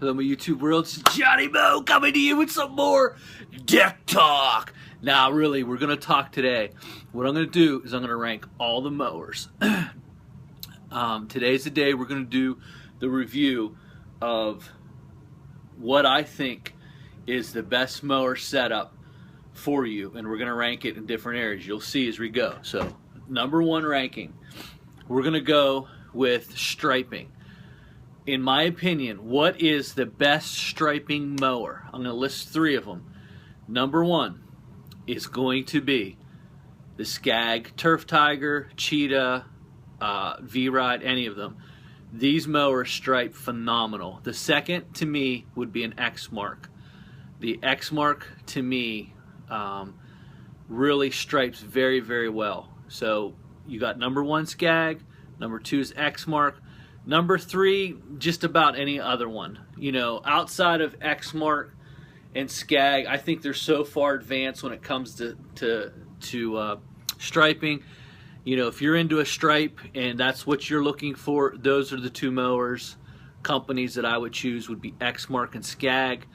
Hello, my YouTube world. It's Johnny Moe coming to you with some more deck talk. Now, really, we're going to talk today. What I'm going to do is I'm going to rank all the mowers. Today's the day we're going to do the review of what I think is the best mower setup for you, and we're going to rank it in different areas. You'll see as we go. So, number one ranking, we're going to go with striping. In my opinion, what is the best striping mower? I'm going to list three of them. Number one is going to be the Scag, Turf Tiger, Cheetah, V-Ride, any of them. These mowers stripe phenomenal. The second to me would be an exmark. The exmark to me really stripes very, very well. So you got number one Scag, number two is exmark. Number three, just about any other one. You know, outside of exmark and Scag, I think they're so far advanced when it comes to striping. You know, if you're into a stripe and that's what you're looking for, those are the two mowers. Companies that I would choose would be exmark and Scag.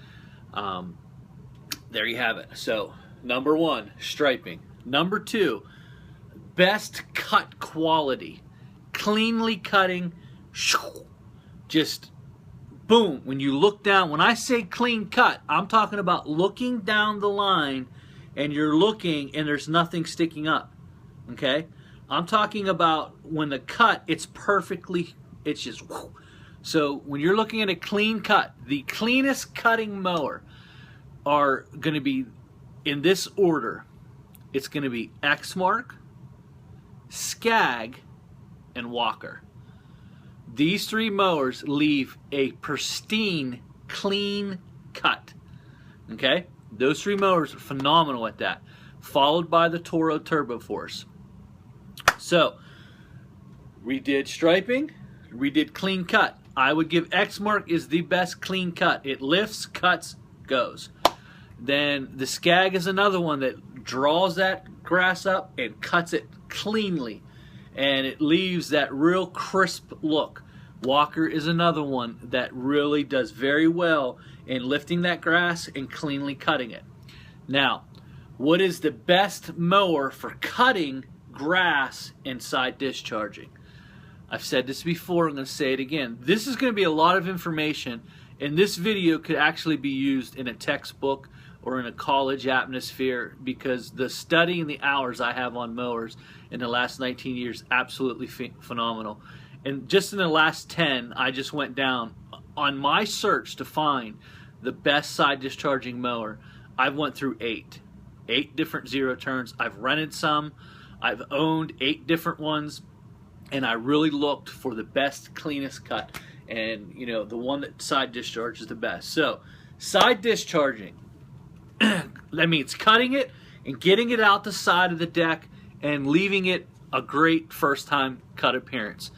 There you have it. So, number one, striping. Number two, best cut quality. Cleanly cutting. Just boom. When you look down, when I say clean cut, I'm talking about looking down the line and you're looking and there's nothing sticking up. Okay? I'm talking about when the cut, it's perfectly, it's just whoo. So when you're looking at a clean cut, the cleanest cutting mower are going to be in this order. It's going to be exmark, Scag, and Walker. These three mowers leave a pristine, clean cut. Okay? Those three mowers are phenomenal at that. Followed by the Toro Turbo Force. So, we did striping. We did clean cut. I would give exmark is the best clean cut. It lifts, cuts, goes. Then the Scag is another one that draws that grass up and cuts it cleanly. And it leaves that real crisp look. Walker is another one that really does very well in lifting that grass and cleanly cutting it. Now, what is the best mower for cutting grass and side discharging? I've said this before, I'm going to say it again. This is going to be a lot of information, and this video could actually be used in a textbook or in a college atmosphere, because the study and the hours I have on mowers in the last 19 years, absolutely phenomenal. And just in the last 10, I just went down on my search to find the best side discharging mower. I've went through eight different zero turns. I've rented some. I've owned 8 different ones, and I really looked for the best, cleanest cut, and you know, the one that side discharge is the best. So side discharging, that means cutting it and getting it out the side of the deck and leaving it a great first time cut appearance.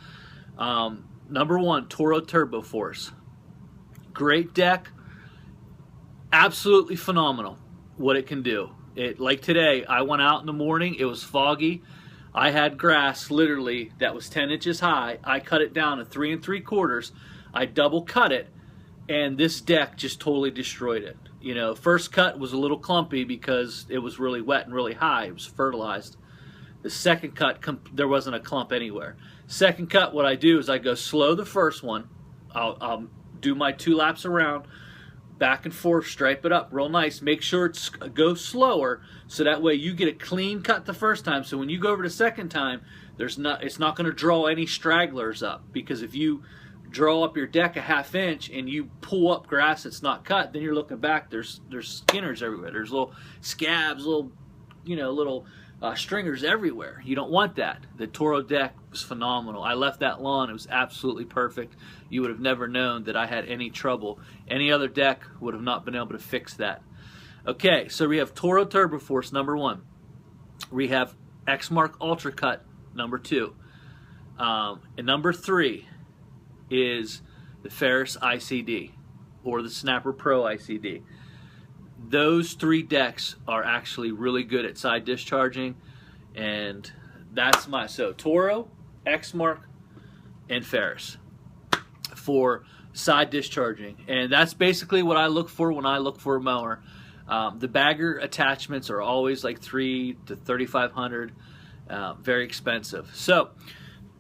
Number one, Toro Turbo Force. Great deck. Absolutely phenomenal what it can do. Like today, I went out in the morning, it was foggy. I had grass literally that was 10 inches high. I cut it down to 3 3/4. I double cut it, and this deck just totally destroyed it. You know, first cut was a little clumpy because it was really wet and really high. It was fertilized. The second cut, there wasn't a clump anywhere. Second cut, what I do is I go slow the first one. I'll do my 2 laps around, back and forth, stripe it up real nice. Make sure it's go slower, so that way you get a clean cut the first time. So when you go over the second time, it's not going to draw any stragglers up, because if you draw up your deck a ½ inch and you pull up grass that's not cut, then you're looking back, there's skinners everywhere. There's little scabs, little stringers everywhere. You don't want that. The Toro deck was phenomenal. I left that lawn. It was absolutely perfect. You would have never known that I had any trouble. Any other deck would have not been able to fix that. Okay, so we have Toro Turbo Force, number one. We have exmark Ultra Cut, number two. And number three is the Ferris ICD, or the Snapper Pro ICD. Those 3 decks are actually really good at side discharging, and that's so Toro, exmark, and Ferris. For side discharging, and that's basically what I look for when I look for a mower. The bagger attachments are always like $300 to $3,500, very expensive. So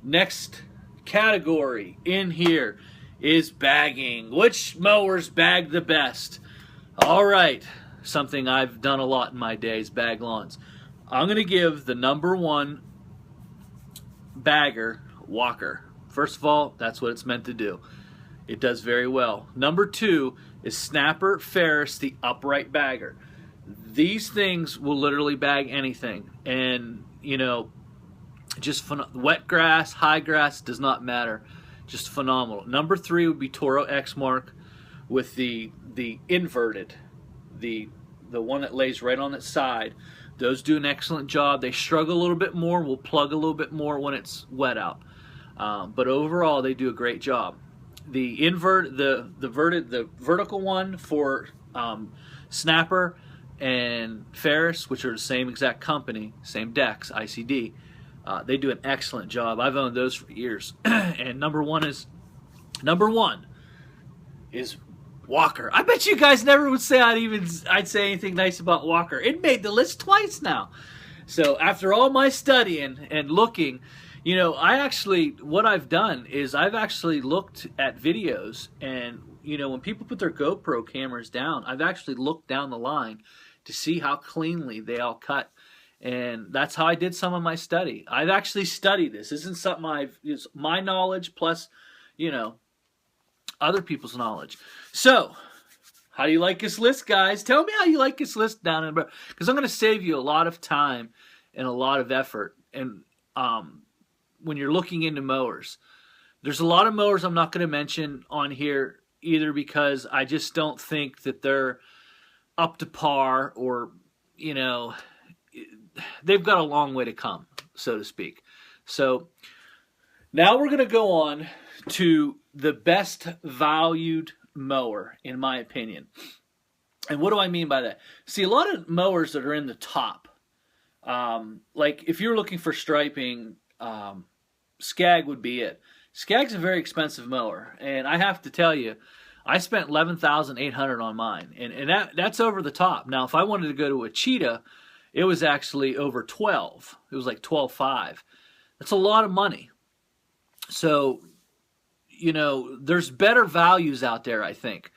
next category in here is bagging. Which mowers bag the best? All right, something I've done a lot in my days, bag lawns. I'm going to give the number one bagger Walker. First of all, that's what it's meant to do. It does very well. Number two is Snapper Ferris, the upright bagger. These things will literally bag anything. And, you know, just wet grass, high grass, does not matter. Just phenomenal. Number three would be Toro exmark with the inverted, the one that lays right on its side. Those do an excellent job. They struggle a little bit more, will plug a little bit more when it's wet out. But overall, they do a great job. The vertical one for Snapper and Ferris, which are the same exact company, same decks, ICD, they do an excellent job. I've owned those for years. And number one is Walker. I bet you guys never would say I'd say anything nice about Walker. It made the list twice now. So after all my studying and looking, you know, what I've done is I've actually looked at videos, and, you know, when people put their GoPro cameras down, I've actually looked down the line to see how cleanly they all cut. And that's how I did some of my study. I've actually studied this. This isn't something it's my knowledge plus, you know, other people's knowledge. So, how do you like this list, guys? Tell me how you like this list down in, because I'm going to save you a lot of time and a lot of effort. And when you're looking into mowers, there's a lot of mowers I'm not going to mention on here either, because I just don't think that they're up to par, or, you know, they've got a long way to come, so to speak. So now we're going to go on to the best valued mower, in my opinion. And what do I mean by that? See, a lot of mowers that are in the top, like if you're looking for striping, Scag would be it. Scag's a very expensive mower, and I have to tell you, I spent $11,800 on mine, and that's over the top. Now, if I wanted to go to a Cheetah, it was actually over 12. It was like 12.5. That's a lot of money. So, you know, there's better values out there, I think.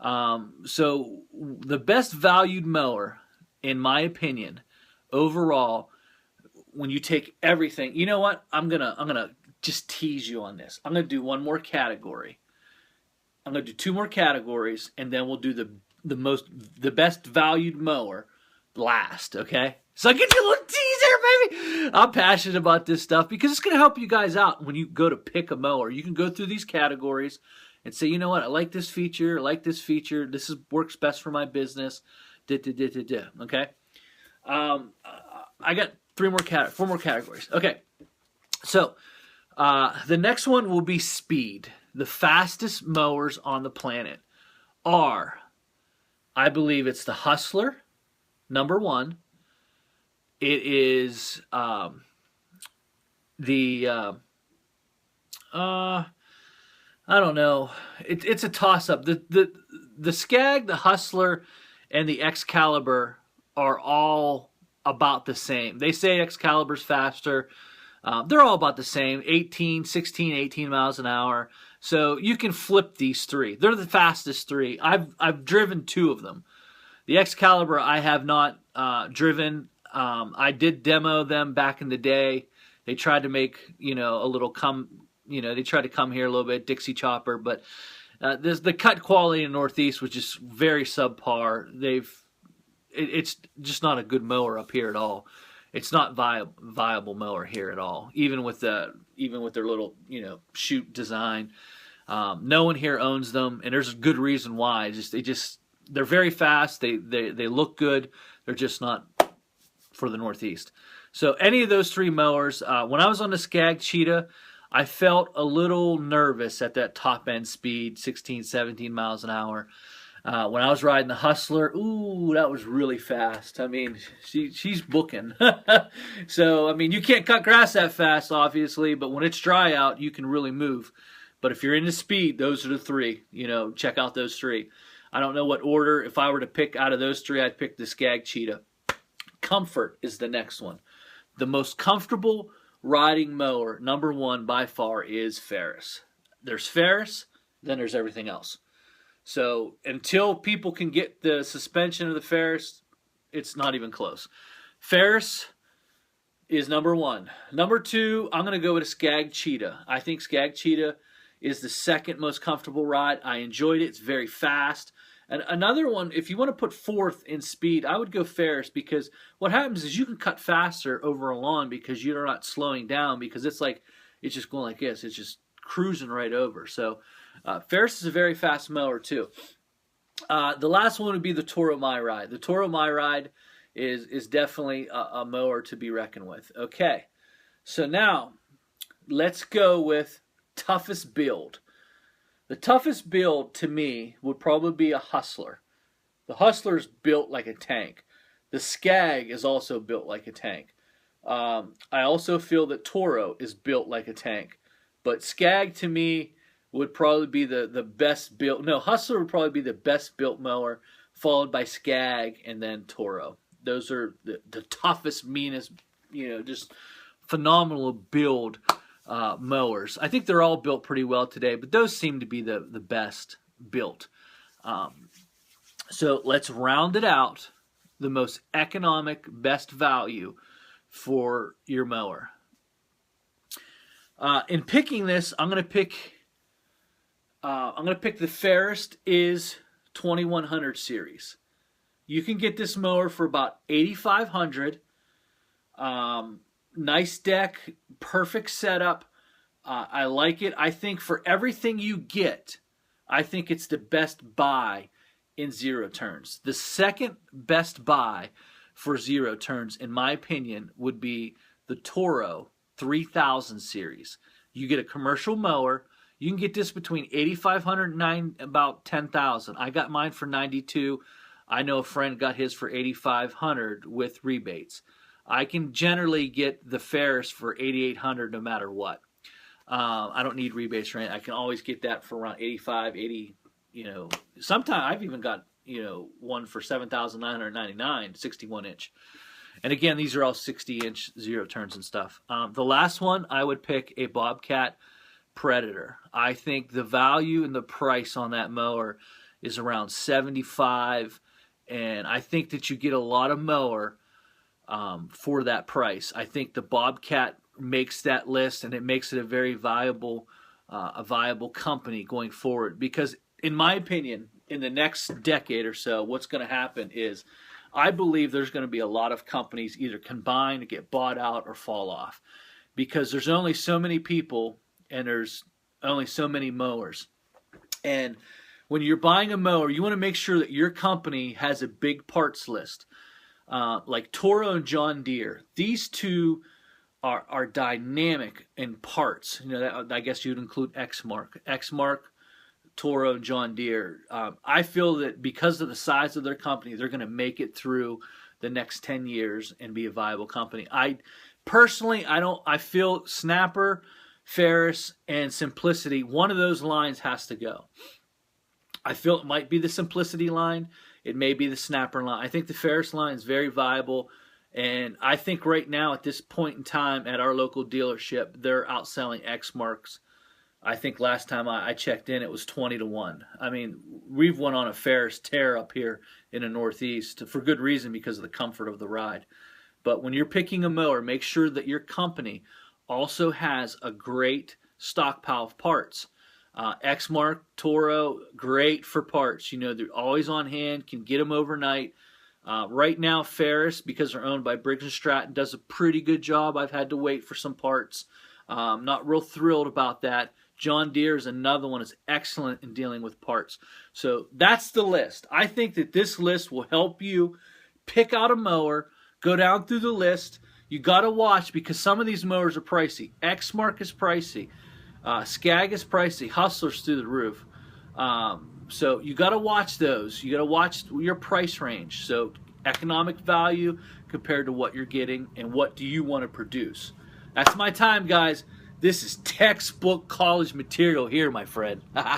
So the best valued mower, in my opinion, overall, when you take everything, you know what? I'm gonna just tease you on this. I'm gonna do one more category. I'm gonna do two more categories, and then we'll do the best valued mower last. Okay? So I get you a little teaser, baby. I'm passionate about this stuff because it's gonna help you guys out when you go to pick a mower. You can go through these categories and say, you know what? I like this feature. I like this feature. This works best for my business. Okay? I got four more categories. Okay. So, the next one will be speed. The fastest mowers on the planet are, I believe it's the Hustler, number one. It is I don't know. It's a toss-up. The Scag, the Hustler, and the Excalibur are all about the same. They say Excalibur's faster. They're all about the same, 16, 18 miles an hour. So you can flip these three. They're the fastest three. I've driven two of them. The Excalibur I have not driven. I did demo them back in the day. They tried to make, you know, they tried to come here a little bit, Dixie Chopper, but there's the cut quality in the Northeast, which is very subpar. It's just not a good mower up here at all. It's not viable mower here at all. Even with their little, you know, chute design. No one here owns them, and there's a good reason why. They're very fast. They look good. They're just not for the Northeast. So any of those three mowers, when I was on the Scag Cheetah, I felt a little nervous at that top end speed, 16, 17 miles an hour. When I was riding the Hustler, ooh, that was really fast. I mean, she's booking. So, I mean, you can't cut grass that fast, obviously, but when it's dry out, you can really move. But if you're into speed, those are the three. You know, check out those three. I don't know what order. If I were to pick out of those three, I'd pick the Scag Cheetah. Comfort is the next one. The most comfortable riding mower, number one by far, is Ferris. There's Ferris, then there's everything else. So until people can get the suspension of the Ferris, it's not even close. Ferris is number one. Number two, I'm going to go with a Scag Cheetah. I think Scag Cheetah is the second most comfortable ride. I enjoyed it. It's very fast. And another one, if you want to put fourth in speed, I would go Ferris, because what happens is you can cut faster over a lawn because you're not slowing down, because it's just going like this. It's just cruising right over. So Ferris is a very fast mower too. The last one would be the Toro My Ride. The Toro My Ride is definitely a mower to be reckoned with. Okay, so now let's go with toughest build. The toughest build to me would probably be a Hustler. The Hustler's built like a tank. The Scag is also built like a tank. I also feel that Toro is built like a tank. But Scag to me would probably be the best built. No, Hustler would probably be the best built mower, followed by Scag and then Toro. Those are the toughest, meanest, just phenomenal build mowers. I think they're all built pretty well today, but those seem to be the best built. So let's round it out. The most economic, best value for your mower. In picking this, I'm going to pick the fairest is 2100 series. You can get this mower for about $8,500. Nice deck, perfect setup. I like it. I think for everything you get, I think it's the best buy in zero turns. The second best buy for zero turns, in my opinion, would be the Toro 3000 series. You get a commercial mower. You can get this between $8,500 and about $10,000. I got mine for $92,000. I know a friend got his for $8,500 with rebates. I can generally get the Ferris for $8,800 no matter what. I don't need rebates or anything. I can always get that for around $85, $80. Sometimes I've even got one for $7,999, 61 inch. And again, these are all 60-inch zero turns and stuff. The last one, I would pick a Bobcat Predator. I think the value and the price on that mower is around $75, and I think that you get a lot of mower for that price. I think the Bobcat makes that list, and it makes it a very viable company going forward. Because in my opinion, in the next decade or so, what's going to happen is I believe there's going to be a lot of companies either combine to get bought out or fall off, because there's only so many people and there's only so many mowers. And when you're buying a mower, you want to make sure that your company has a big parts list. Like Toro and John Deere, these two are dynamic in parts. I guess you'd include exmark, Toro, and John Deere. I feel that because of the size of their company, they're going to make it through the next 10 years and be a viable company. I feel Snapper, Ferris, and Simplicity, one of those lines has to go. I feel it might be the Simplicity line. It may be the Snapper line. I think the Ferris line is very viable. And I think right now at this point in time at our local dealership, they're outselling Exmarks. I think last time I checked in, it was 20-1. I mean, we've went on a Ferris tear up here in the Northeast for good reason, because of the comfort of the ride. But when you're picking a mower, make sure that your company also has a great stockpile of parts. Exmark, Toro, great for parts. They're always on hand, can get them overnight. Right now, Ferris, because they're owned by Briggs & Stratton, does a pretty good job. I've had to wait for some parts. Not real thrilled about that. John Deere is another one that's excellent in dealing with parts. So that's the list. I think that this list will help you pick out a mower, go down through the list. You got to watch, because some of these mowers are pricey. Exmark is pricey. Scag is pricey. Hustler's through the roof. So you got to watch those. You got to watch your price range. So economic value compared to what you're getting, and what do you want to produce. That's my time, guys. This is textbook college material here, my friend.